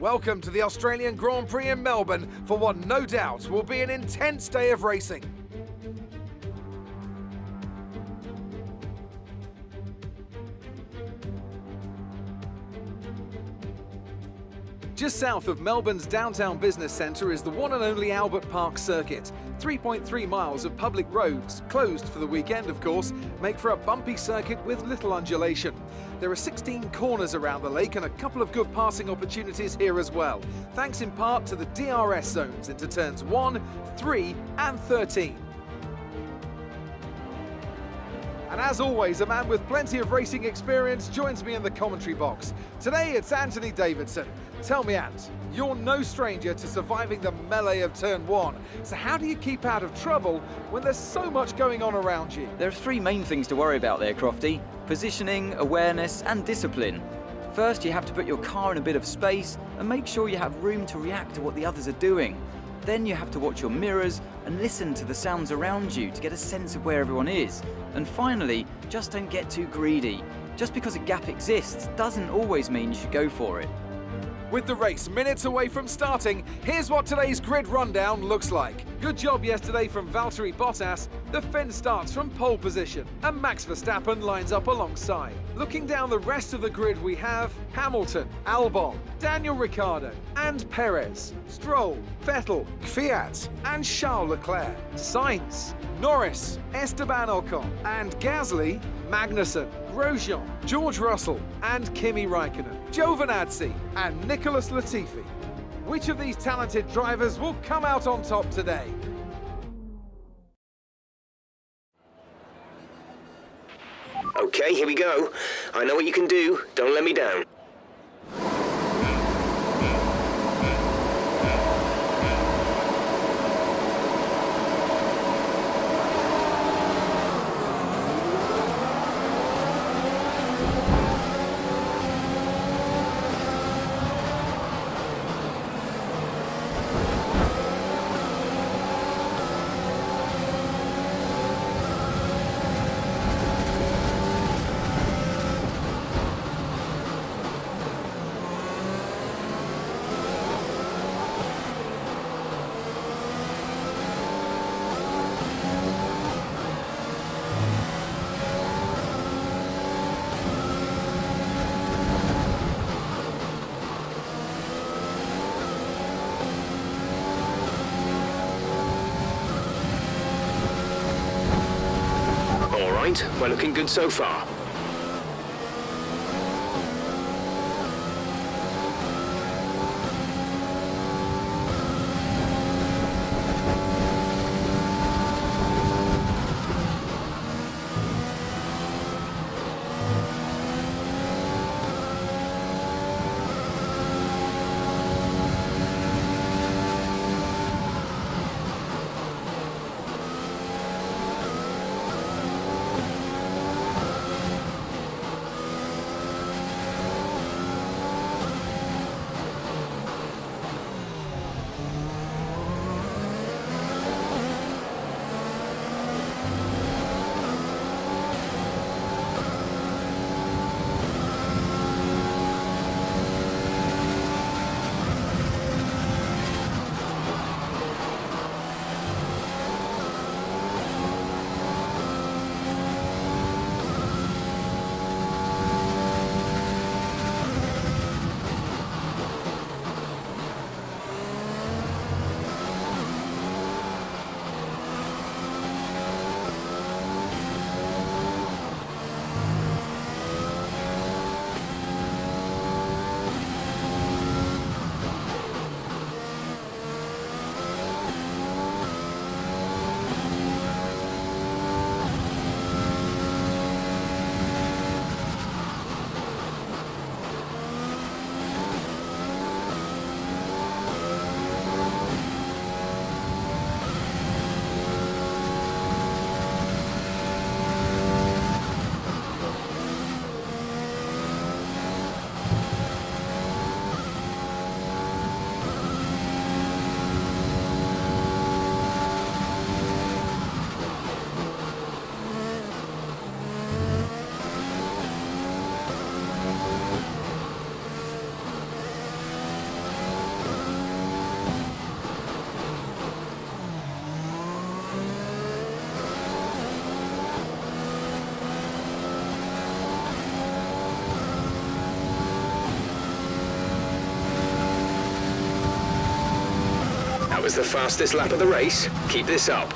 Welcome to the Australian Grand Prix in Melbourne for what no doubt will be an intense day of racing. Just south of Melbourne's downtown business centre is the one and only Albert Park circuit. 3.3 miles of public roads, closed for the weekend of course, make for a bumpy circuit with little undulation. There are 16 corners around the lake and a couple of good passing opportunities here as well, thanks in part to the DRS zones into turns 1, 3 and 13. And as always, a man with plenty of racing experience joins me in the commentary box. Today it's Anthony Davidson. Tell me, Ant, you're no stranger to surviving the melee of turn 1. So how do you keep out of trouble when there's so much going on around you? There are three main things to worry about there, Crofty. Positioning, awareness and discipline. First, you have to put your car in a bit of space and make sure you have room to react to what the others are doing. Then you have to watch your mirrors and listen to the sounds around you to get a sense of where everyone is. And finally, just don't get too greedy. Just because a gap exists doesn't always mean you should go for it. With the race minutes away from starting, here's what today's grid rundown looks like. Good job yesterday from Valtteri Bottas. The Finn starts from pole position and Max Verstappen lines up alongside. Looking down the rest of the grid, we have Hamilton, Albon, Daniel Ricciardo and Perez, Stroll, Vettel, Kvyat and Charles Leclerc, Sainz, Norris, Esteban Ocon and Gasly, Magnussen, Grosjean, George Russell and Kimi Raikkonen, Giovinazzi and Nicholas Latifi. Which of these talented drivers will come out on top today? Okay, here we go. I know what you can do. Don't let me down. We're looking good so far. That was the fastest lap of the race. Keep this up.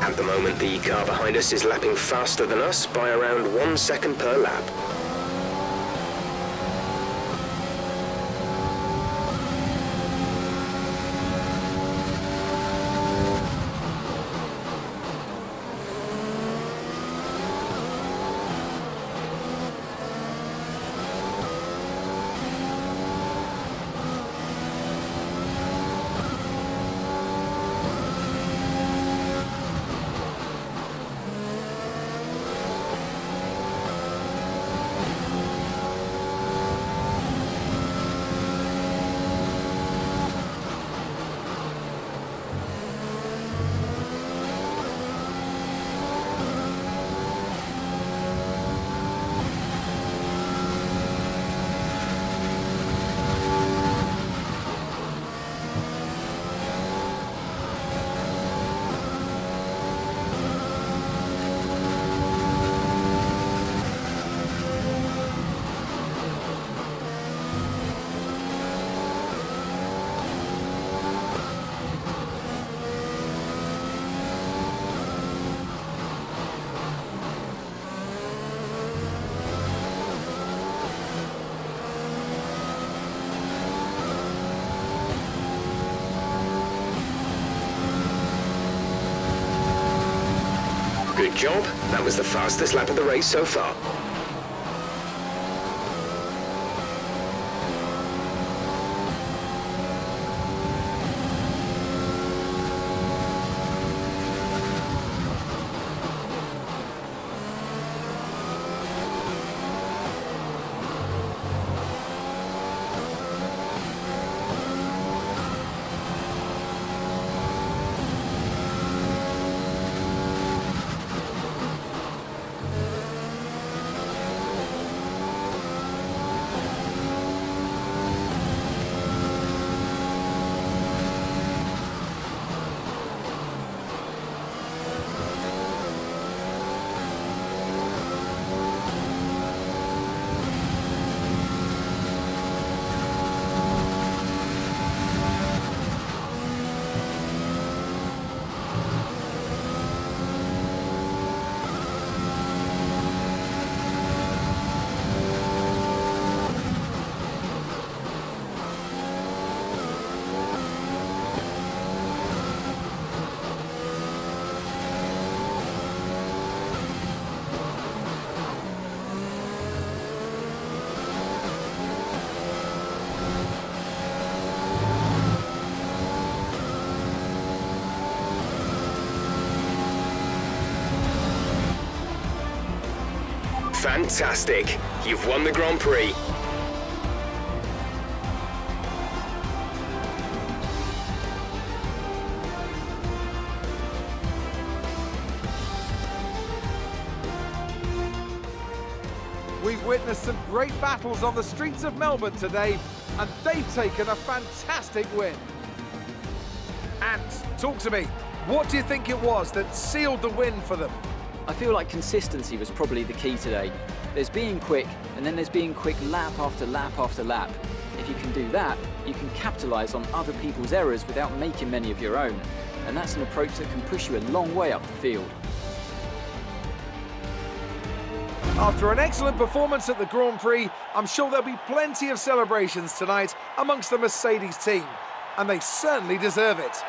At the moment, the car behind us is lapping faster than us by around 1 second per lap. Good job. That was the fastest lap of the race so far. Fantastic! You've won the Grand Prix. We've witnessed some great battles on the streets of Melbourne today, and they've taken a fantastic win. And talk to me, what do you think it was that sealed the win for them? I feel like consistency was probably the key today. There's being quick, and then there's being quick lap after lap after lap. If you can do that, you can capitalise on other people's errors without making many of your own. And that's an approach that can push you a long way up the field. After an excellent performance at the Grand Prix, I'm sure there'll be plenty of celebrations tonight amongst the Mercedes team. And they certainly deserve it.